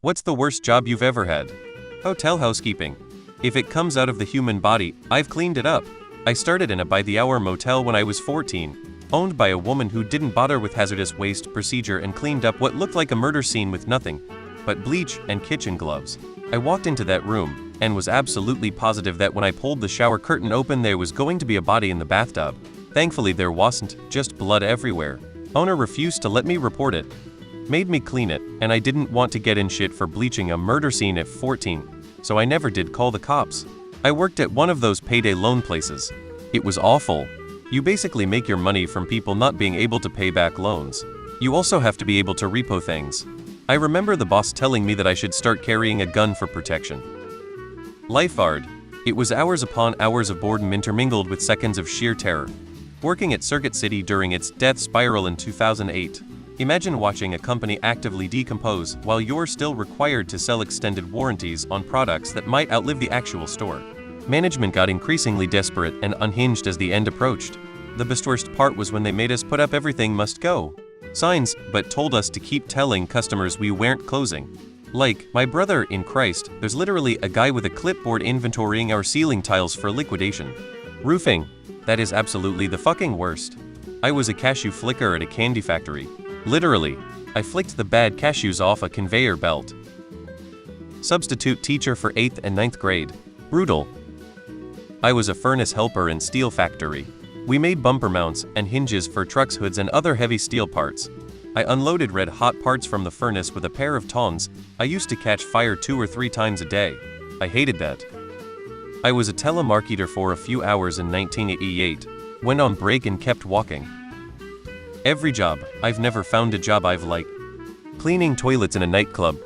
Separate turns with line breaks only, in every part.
What's the worst job you've ever had? Hotel housekeeping. If it comes out of the human body, I've cleaned it up. I started in a by-the-hour motel when I was 14, owned by a woman who didn't bother with hazardous waste procedure and cleaned up what looked like a murder scene with nothing but bleach and kitchen gloves. I walked into that room and was absolutely positive that when I pulled the shower curtain open there was going to be a body in the bathtub. Thankfully there wasn't, just blood everywhere. Owner refused to let me report it. Made me clean it, and I didn't want to get in shit for bleaching a murder scene at 14, so I never did call the cops. I worked at one of those payday loan places. It was awful. You basically make your money from people not being able to pay back loans. You also have to be able to repo things. I remember the boss telling me that I should start carrying a gun for protection. Lifeguard. It was hours upon hours of boredom intermingled with seconds of sheer terror. Working at Circuit City during its death spiral in 2008. Imagine watching a company actively decompose while you're still required to sell extended warranties on products that might outlive the actual store. Management got increasingly desperate and unhinged as the end approached. The best worst part was when they made us put up everything must go signs, but told us to keep telling customers we weren't closing. Like, my brother in Christ, there's literally a guy with a clipboard inventorying our ceiling tiles for liquidation. Roofing. That is absolutely the fucking worst. I was a cashew flicker at a candy factory. Literally, I flicked the bad cashews off a conveyor belt. Substitute teacher for 8th and 9th grade. Brutal. I was a furnace helper in steel factory. We made bumper mounts and hinges for trucks, hoods, and other heavy steel parts. I unloaded red hot parts from the furnace with a pair of tongs. I used to catch fire 2 or 3 times a day. I hated that. I was a telemarketer for a few hours in 1988. Went on break and kept walking. Every job. I've never found a job I've liked. Cleaning toilets in a nightclub.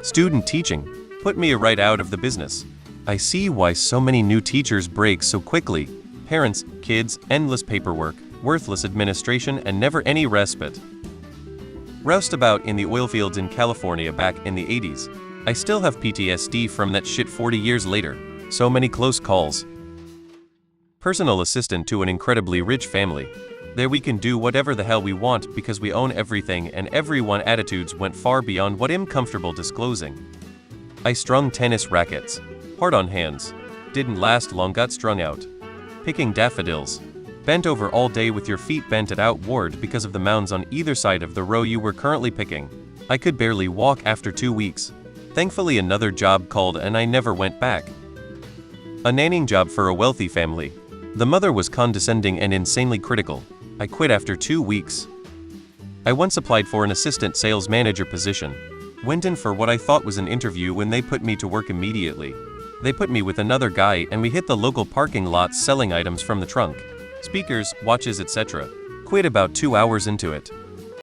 Student teaching. Put me right out of the business. I see why so many new teachers break so quickly. Parents, kids, endless paperwork, worthless administration, and never any respite. Roustabout in the oil fields in California back in the 80s. I still have PTSD from that shit 40 years later. So many close calls. Personal assistant to an incredibly rich family. There we can do whatever the hell we want because we own everything, and everyone attitudes went far beyond what I'm comfortable disclosing. I strung tennis rackets. Hard on hands. Didn't last long, got strung out. Picking daffodils. Bent over all day with your feet bent at outward because of the mounds on either side of the row you were currently picking. I could barely walk after 2 weeks. Thankfully another job called and I never went back. A nannying job for a wealthy family. The mother was condescending and insanely critical. I quit after 2 weeks. I once applied for an assistant sales manager position. Went in for what I thought was an interview when they put me to work immediately. They put me with another guy and we hit the local parking lot selling items from the trunk. Speakers, watches, etc. Quit about 2 hours into it.